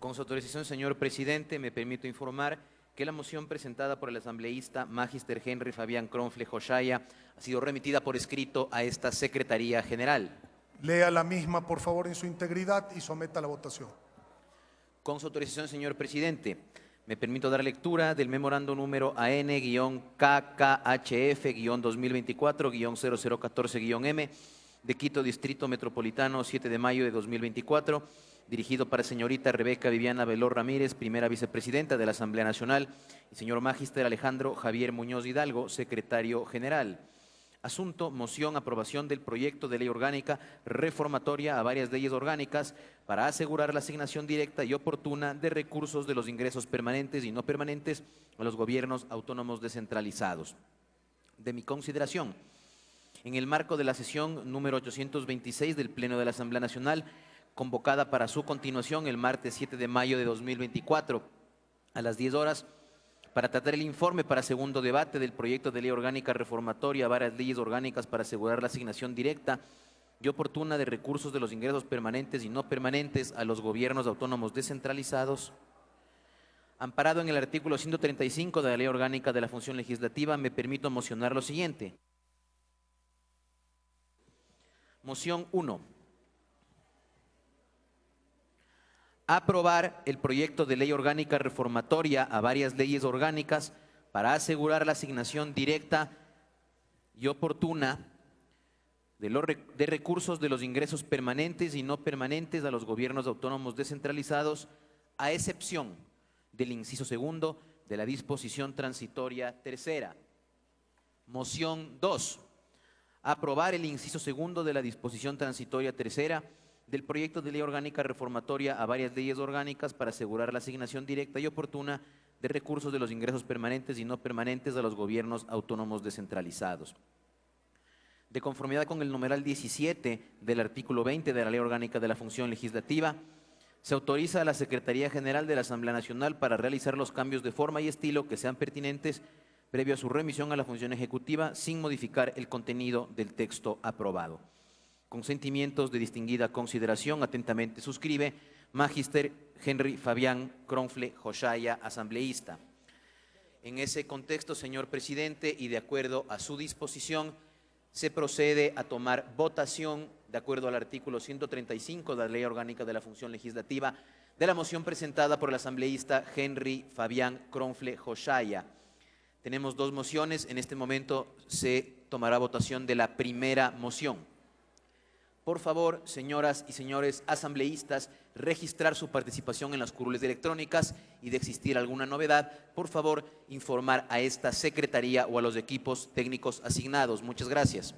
Con su autorización, señor presidente, me permito informar que la moción presentada por el asambleísta Magister Henry Fabián Cronfle Joshaya ha sido remitida por escrito a esta Secretaría General. Lea la misma, por favor, en su integridad y someta a la votación. Con su autorización, señor presidente, me permito dar lectura del memorando número AN-KKHF-2024-0014-M de Quito, Distrito Metropolitano, 7 de mayo de 2024, dirigido para señorita Rebeca Viviana Velor Ramírez, primera vicepresidenta de la Asamblea Nacional, y señor Magister Alejandro Javier Muñoz Hidalgo, secretario general. Asunto: moción aprobación del proyecto de ley orgánica reformatoria a varias leyes orgánicas para asegurar la asignación directa y oportuna de recursos de los ingresos permanentes y no permanentes a los gobiernos autónomos descentralizados. De mi consideración, en el marco de la sesión número 826 del Pleno de la Asamblea Nacional, convocada para su continuación el martes 7 de mayo de 2024 a las 10 horas, para tratar el informe para segundo debate del proyecto de ley orgánica reformatoria a varias leyes orgánicas para asegurar la asignación directa y oportuna de recursos de los ingresos permanentes y no permanentes a los gobiernos autónomos descentralizados. Amparado en el artículo 135 de la Ley Orgánica de la Función Legislativa, me permito mocionar lo siguiente. Moción 1. Aprobar el proyecto de ley orgánica reformatoria a varias leyes orgánicas para asegurar la asignación directa y oportuna de recursos de los ingresos permanentes y no permanentes a los gobiernos autónomos descentralizados, a excepción del inciso segundo de la disposición transitoria tercera. Moción 2. Aprobar el inciso segundo de la disposición transitoria tercera del proyecto de ley orgánica reformatoria a varias leyes orgánicas para asegurar la asignación directa y oportuna de recursos de los ingresos permanentes y no permanentes a los gobiernos autónomos descentralizados. De conformidad con el numeral 17 del artículo 20 de la Ley Orgánica de la Función Legislativa, se autoriza a la Secretaría General de la Asamblea Nacional para realizar los cambios de forma y estilo que sean pertinentes previo a su remisión a la Función Ejecutiva sin modificar el contenido del texto aprobado. Con sentimientos de distinguida consideración, atentamente suscribe Magister Henry Fabián Cronfle Joshaya, asambleísta. En ese contexto, señor presidente, y de acuerdo a su disposición, se procede a tomar votación, de acuerdo al artículo 135 de la Ley Orgánica de la Función Legislativa, de la moción presentada por el asambleísta Henry Fabián Cronfle Joshaya. Tenemos dos mociones. En este momento se tomará votación de la primera moción. Por favor, señoras y señores asambleístas, registrar su participación en las curules electrónicas y de existir alguna novedad, por favor, informar a esta secretaría o a los equipos técnicos asignados. Muchas gracias.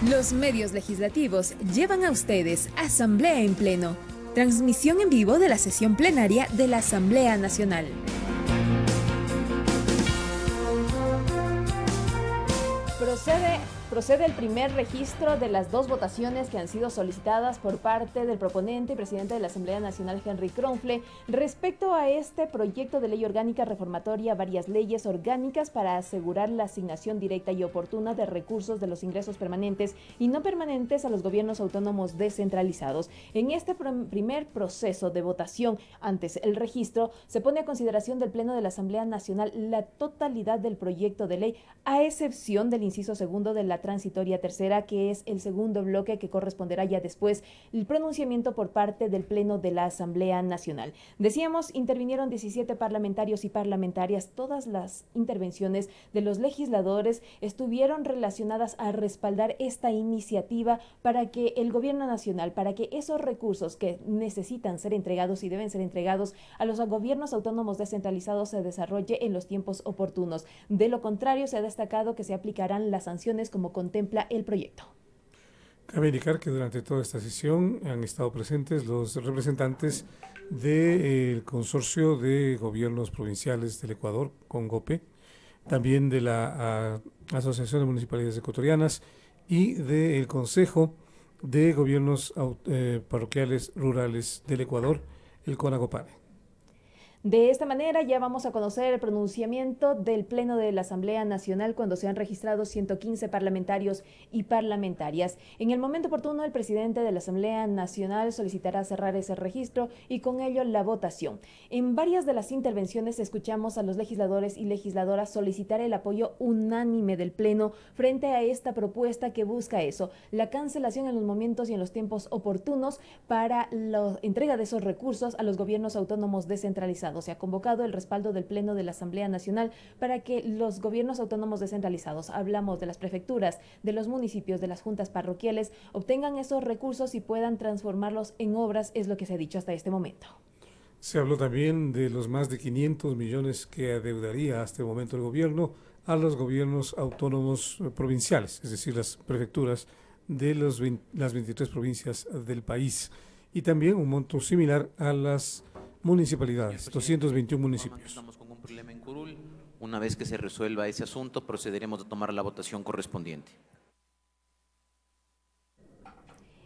Los medios legislativos llevan a ustedes Asamblea en Pleno, transmisión en vivo de la sesión plenaria de la Asamblea Nacional. Procede el primer registro de las dos votaciones que han sido solicitadas por parte del proponente y presidente de la Asamblea Nacional, Henry Cronfle, respecto a este proyecto de ley orgánica reformatoria a varias leyes orgánicas para asegurar la asignación directa y oportuna de recursos de los ingresos permanentes y no permanentes a los gobiernos autónomos descentralizados. En este primer proceso de votación, antes el registro, se pone a consideración del Pleno de la Asamblea Nacional la totalidad del proyecto de ley, a excepción del inciso segundo de la transitoria tercera, que es el segundo bloque que corresponderá ya después el pronunciamiento por parte del Pleno de la Asamblea Nacional. Decíamos, intervinieron 17 parlamentarios y parlamentarias. Todas las intervenciones de los legisladores estuvieron relacionadas a respaldar esta iniciativa para que el gobierno nacional, para que esos recursos que necesitan ser entregados y deben ser entregados a los gobiernos autónomos descentralizados se desarrolle en los tiempos oportunos. De lo contrario, se ha destacado que se aplicarán las sanciones como contempla el proyecto. Cabe indicar que durante toda esta sesión han estado presentes los representantes del Consorcio de Gobiernos Provinciales del Ecuador, CONGOPE, también de la Asociación de Municipalidades Ecuatorianas y del Consejo de Gobiernos Parroquiales Rurales del Ecuador, el CONAGOPARE. De esta manera ya vamos a conocer el pronunciamiento del Pleno de la Asamblea Nacional cuando se han registrado 115 parlamentarios y parlamentarias. En el momento oportuno, el presidente de la Asamblea Nacional solicitará cerrar ese registro y con ello la votación. En varias de las intervenciones escuchamos a los legisladores y legisladoras solicitar el apoyo unánime del Pleno frente a esta propuesta que busca eso, la cancelación en los momentos y en los tiempos oportunos para la entrega de esos recursos a los gobiernos autónomos descentralizados. Se ha convocado el respaldo del Pleno de la Asamblea Nacional para que los gobiernos autónomos descentralizados, hablamos de las prefecturas, de los municipios, de las juntas parroquiales, obtengan esos recursos y puedan transformarlos en obras, es lo que se ha dicho hasta este momento. Se habló también de los más de 500 millones que adeudaría hasta el momento el gobierno a los gobiernos autónomos provinciales, es decir, las prefecturas de las 23 provincias del país, y también un monto similar a las municipalidades, 221 municipios. Estamos con un problema en Curul. Una vez que se resuelva ese asunto, procederemos a tomar la votación correspondiente.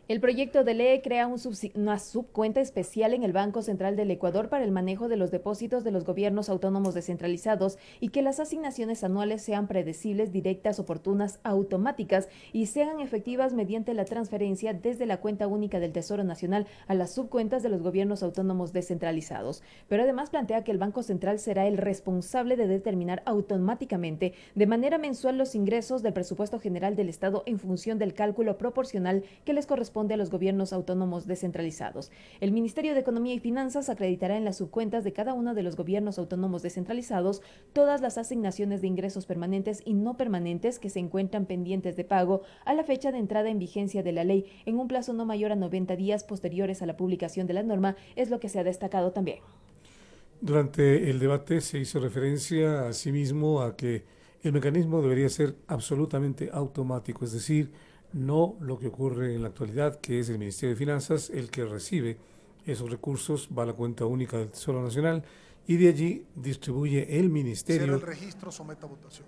El proyecto de ley crea una subcuenta especial en el Banco Central del Ecuador para el manejo de los depósitos de los gobiernos autónomos descentralizados y que las asignaciones anuales sean predecibles, directas, oportunas, automáticas y sean efectivas mediante la transferencia desde la cuenta única del Tesoro Nacional a las subcuentas de los gobiernos autónomos descentralizados. Pero además plantea que el Banco Central será el responsable de determinar automáticamente de manera mensual los ingresos del presupuesto general del Estado en función del cálculo proporcional que les corresponde a los gobiernos autónomos descentralizados. El Ministerio de Economía y Finanzas acreditará en las subcuentas de cada uno de los gobiernos autónomos descentralizados todas las asignaciones de ingresos permanentes y no permanentes que se encuentran pendientes de pago a la fecha de entrada en vigencia de la ley en un plazo no mayor a 90 días posteriores a la publicación de la norma, es lo que se ha destacado también. Durante el debate se hizo referencia asimismo a que el mecanismo debería ser absolutamente automático, es decir, no lo que ocurre en la actualidad, que es el Ministerio de Finanzas el que recibe esos recursos, va a la cuenta única del Tesoro Nacional y de allí distribuye el Ministerio. Cierra el registro, someta a votación.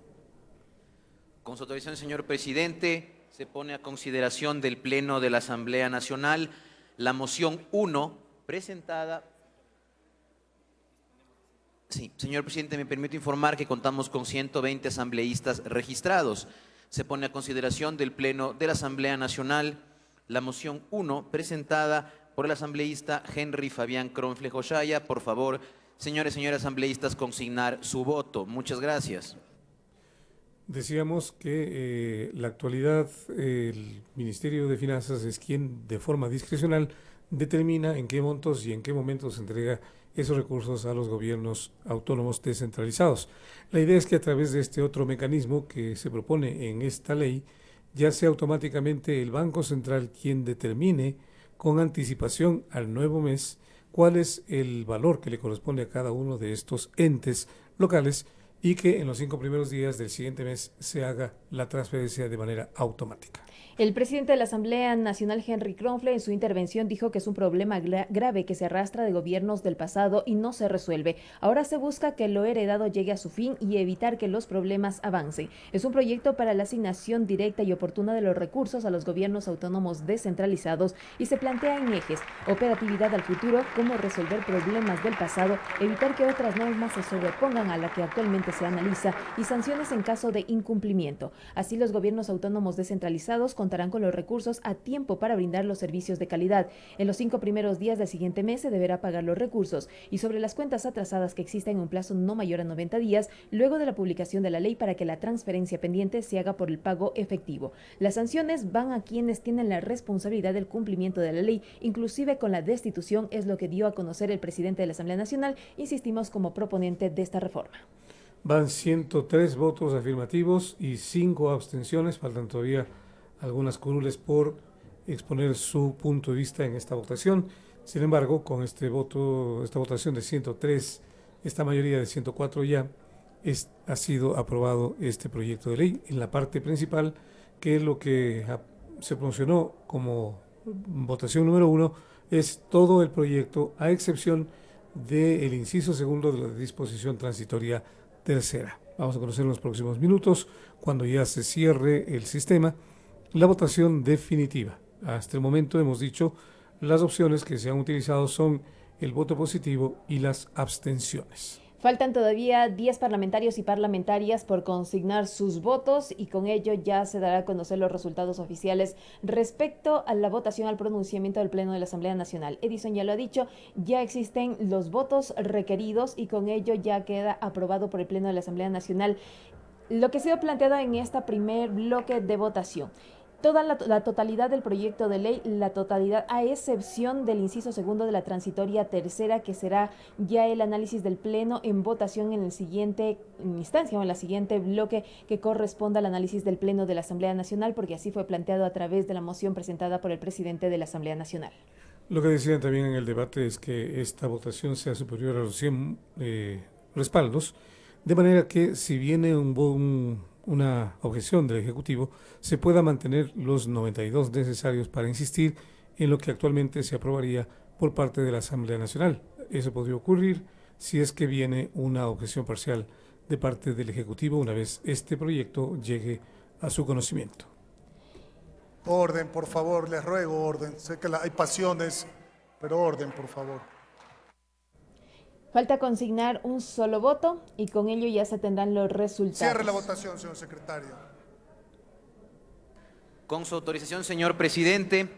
Con su autorización, señor presidente, se pone a consideración del Pleno de la Asamblea Nacional la moción 1 presentada. Sí, señor presidente, me permito informar que contamos con 120 asambleístas registrados. Se pone a consideración del Pleno de la Asamblea Nacional la moción 1 presentada por el asambleísta Henry Fabián Cronfle Joshaya. Por favor, señores y señoras asambleístas, consignar su voto. Muchas gracias. Decíamos que la actualidad el Ministerio de Finanzas es quien de forma discrecional determina en qué montos y en qué momentos se entrega esos recursos a los gobiernos autónomos descentralizados. La idea es que a través de este otro mecanismo que se propone en esta ley, ya sea automáticamente el Banco Central quien determine con anticipación al nuevo mes cuál es el valor que le corresponde a cada uno de estos entes locales y que en los 5 primeros días del siguiente mes se haga la transferencia de manera automática. El presidente de la Asamblea Nacional, Henry Cronfle, en su intervención dijo que es un problema grave que se arrastra de gobiernos del pasado y no se resuelve. Ahora se busca que lo heredado llegue a su fin y evitar que los problemas avancen. Es un proyecto para la asignación directa y oportuna de los recursos a los gobiernos autónomos descentralizados y se plantea en ejes: operatividad al futuro, cómo resolver problemas del pasado, evitar que otras normas se sobrepongan a la que actualmente se analiza y sanciones en caso de incumplimiento. Así, los gobiernos autónomos descentralizados contarán con los recursos a tiempo para brindar los servicios de calidad. En los 5 primeros días del siguiente mes se deberá pagar los recursos y sobre las cuentas atrasadas que existan en un plazo no mayor a 90 días luego de la publicación de la ley para que la transferencia pendiente se haga por el pago efectivo. Las sanciones van a quienes tienen la responsabilidad del cumplimiento de la ley, inclusive con la destitución, es lo que dio a conocer el presidente de la Asamblea Nacional, insistimos como proponente de esta reforma. Van 103 votos afirmativos y 5 abstenciones, faltan todavía algunas curules por exponer su punto de vista en esta votación. Sin embargo, con esta votación de 103, esta mayoría de 104 ya, ha sido aprobado este proyecto de ley en la parte principal, que es lo que se promocionó como votación número 1, es todo el proyecto a excepción del inciso segundo de la disposición transitoria tercera. Vamos a conocer en los próximos minutos, cuando ya se cierre el sistema, la votación definitiva. Hasta el momento hemos dicho, las opciones que se han utilizado son el voto positivo y las abstenciones. Faltan todavía 10 parlamentarios y parlamentarias por consignar sus votos y con ello ya se dará a conocer los resultados oficiales respecto a la votación al pronunciamiento del Pleno de la Asamblea Nacional. Edison ya lo ha dicho, ya existen los votos requeridos y con ello ya queda aprobado por el Pleno de la Asamblea Nacional lo que ha sido planteado en este primer bloque de votación. Toda la totalidad del proyecto de ley, la totalidad, a excepción del inciso segundo de la transitoria tercera, que será ya el análisis del Pleno en votación en el siguiente instancia o en la siguiente bloque que corresponda al análisis del Pleno de la Asamblea Nacional, porque así fue planteado a través de la moción presentada por el presidente de la Asamblea Nacional. Lo que decían también en el debate es que esta votación sea superior a los 100 respaldos, de manera que si viene una objeción del Ejecutivo, se pueda mantener los 92 necesarios para insistir en lo que actualmente se aprobaría por parte de la Asamblea Nacional. Eso podría ocurrir si es que viene una objeción parcial de parte del Ejecutivo una vez este proyecto llegue a su conocimiento. Orden, por favor, les ruego orden. Sé que hay pasiones, pero orden, por favor. Falta consignar un solo voto y con ello ya se tendrán los resultados. Cierre la votación, señor secretario. Con su autorización, señor presidente,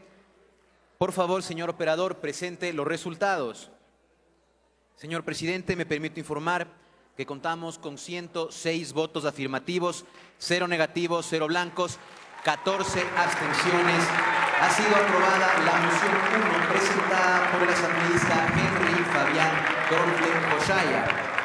por favor, señor operador, presente los resultados. Señor presidente, me permito informar que contamos con 106 votos afirmativos, 0 negativos, 0 blancos, 14 abstenciones. Ha sido aprobada la moción 1 presentada por el asambleísta Henry Fabián Cronfle Joyaya.